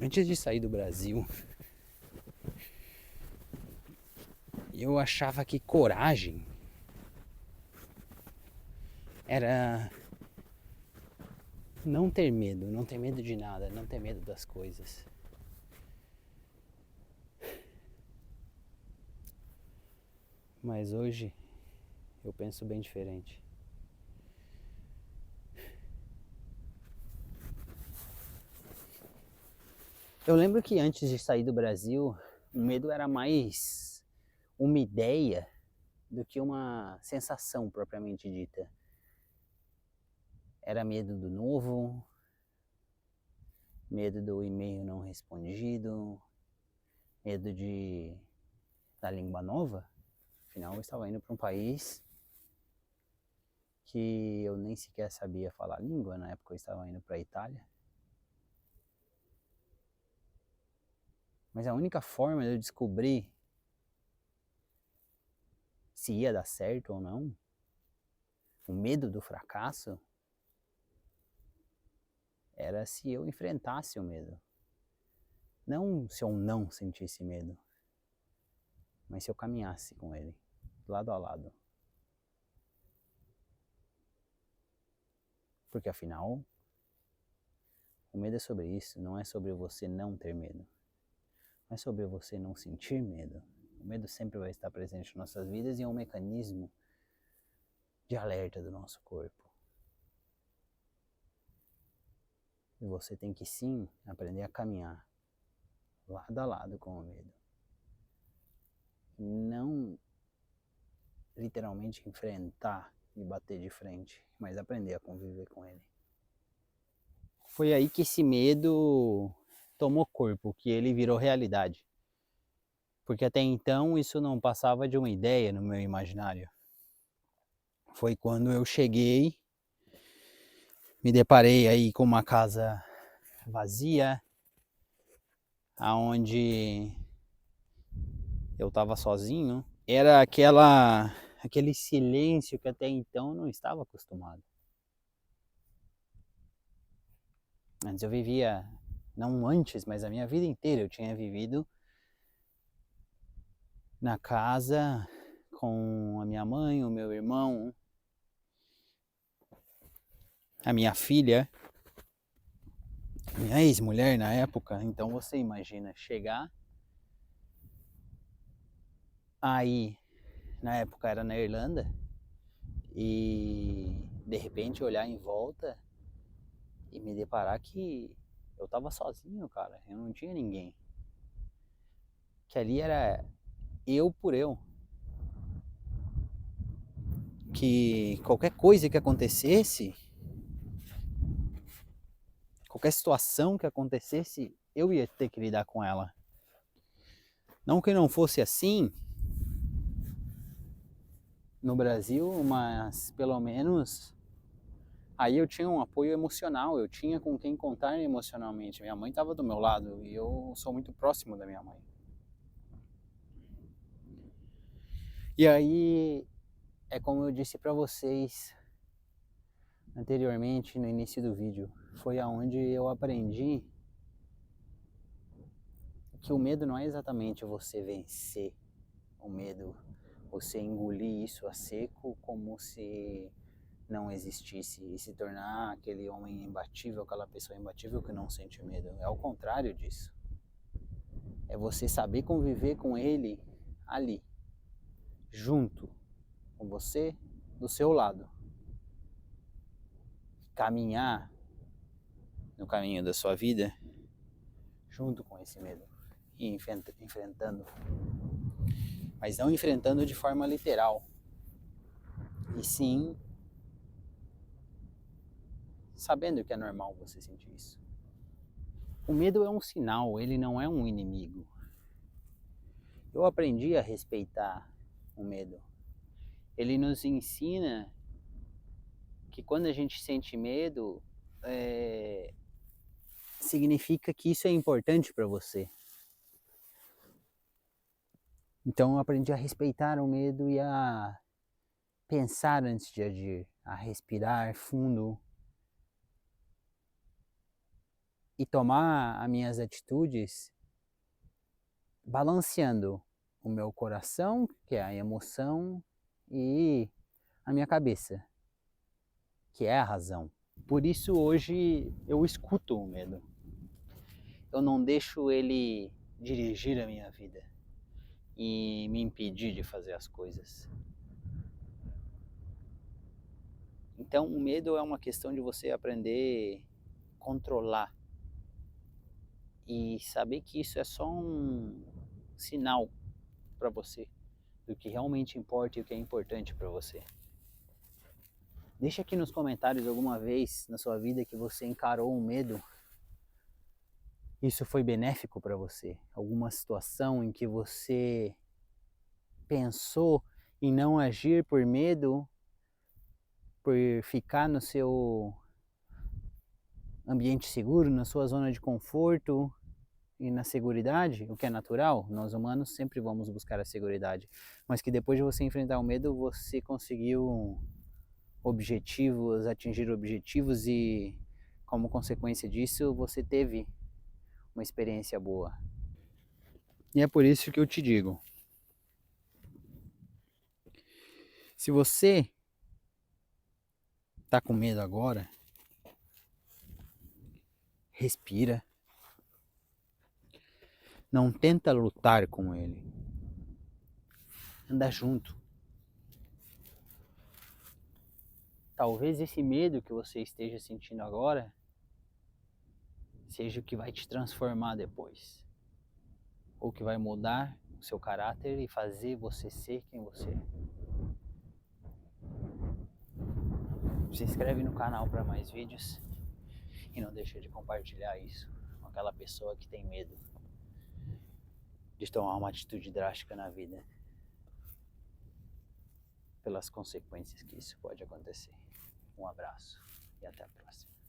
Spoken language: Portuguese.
Antes de sair do Brasil, eu achava que coragem era não ter medo de nada, não ter medo das coisas. Mas hoje eu penso bem diferente. Eu lembro que antes de sair do Brasil, o medo era mais uma ideia do que uma sensação propriamente dita. Era medo do novo, medo do e-mail não respondido, medo da língua nova. Afinal, eu estava indo para um país que eu nem sequer sabia falar a língua. Na época eu estava indo para a Itália. Mas a única forma de eu descobrir se ia dar certo ou não, o medo do fracasso, era se eu enfrentasse o medo. Não se eu não sentisse medo, mas se eu caminhasse com ele, lado a lado. Porque afinal, o medo é sobre isso, não é sobre você não ter medo. Não é sobre você não sentir medo. O medo sempre vai estar presente em nossas vidas e é um mecanismo de alerta do nosso corpo. E você tem que sim aprender a caminhar lado a lado com o medo. Não literalmente enfrentar e bater de frente, mas aprender a conviver com ele. Foi aí que esse medo tomou corpo, que ele virou realidade. Porque até então isso não passava de uma ideia no meu imaginário. Foi quando eu cheguei, me deparei aí com uma casa vazia, aonde eu estava sozinho. Era aquele silêncio que até então eu não estava acostumado. Antes eu vivia, não antes, mas a minha vida inteira eu tinha vivido na casa com a minha mãe, o meu irmão, a minha filha, minha ex-mulher na época. Então você imagina chegar aí, na época era na Irlanda, e de repente olhar em volta e me deparar que eu tava sozinho, cara, eu não tinha ninguém. Que ali era eu por eu. Que qualquer coisa que acontecesse, qualquer situação que acontecesse, eu ia ter que lidar com ela. Não que não fosse assim no Brasil, mas pelo menos aí eu tinha um apoio emocional, eu tinha com quem contar emocionalmente. Minha mãe estava do meu lado e eu sou muito próximo da minha mãe. E aí é como eu disse para vocês anteriormente no início do vídeo, foi aonde eu aprendi que o medo não é exatamente você vencer o medo, você engolir isso a seco como se não existisse e se tornar aquele homem imbatível, aquela pessoa imbatível que não sente medo. É o contrário disso. É você saber conviver com ele ali, junto com você, do seu lado. Caminhar no caminho da sua vida junto com esse medo e enfrentando. Mas não enfrentando de forma literal, e sim sabendo que é normal você sentir isso. O medo é um sinal, ele não é um inimigo. Eu aprendi a respeitar o medo. Ele nos ensina que quando a gente sente medo, significa que isso é importante para você. Então eu aprendi a respeitar o medo e a pensar antes de agir, a respirar fundo e tomar as minhas atitudes balanceando o meu coração, que é a emoção, e a minha cabeça, que é a razão. Por isso hoje eu escuto o medo. Eu não deixo ele dirigir a minha vida e me impedir de fazer as coisas. Então o medo é uma questão de você aprender a controlar e saber que isso é só um sinal para você do que realmente importa e o que é importante para você. Deixa aqui nos comentários alguma vez na sua vida que você encarou um medo. Isso foi benéfico para você? Alguma situação em que você pensou em não agir por medo, por ficar no seu ambiente seguro, na sua zona de conforto e na seguridade, o que é natural, nós humanos sempre vamos buscar a seguridade, mas que depois de você enfrentar o medo, você conseguiu objetivos, atingir objetivos e como consequência disso, você teve uma experiência boa. E é por isso que eu te digo, se você tá com medo agora, respira. Não tenta lutar com ele. Anda junto. Talvez esse medo que você esteja sentindo agora seja o que vai te transformar depois. Ou que vai mudar o seu caráter e fazer você ser quem você é. Se inscreve no canal para mais vídeos e não deixa de compartilhar isso com aquela pessoa que tem medo de tomar uma atitude drástica na vida pelas consequências que isso pode acontecer. Um abraço e até a próxima.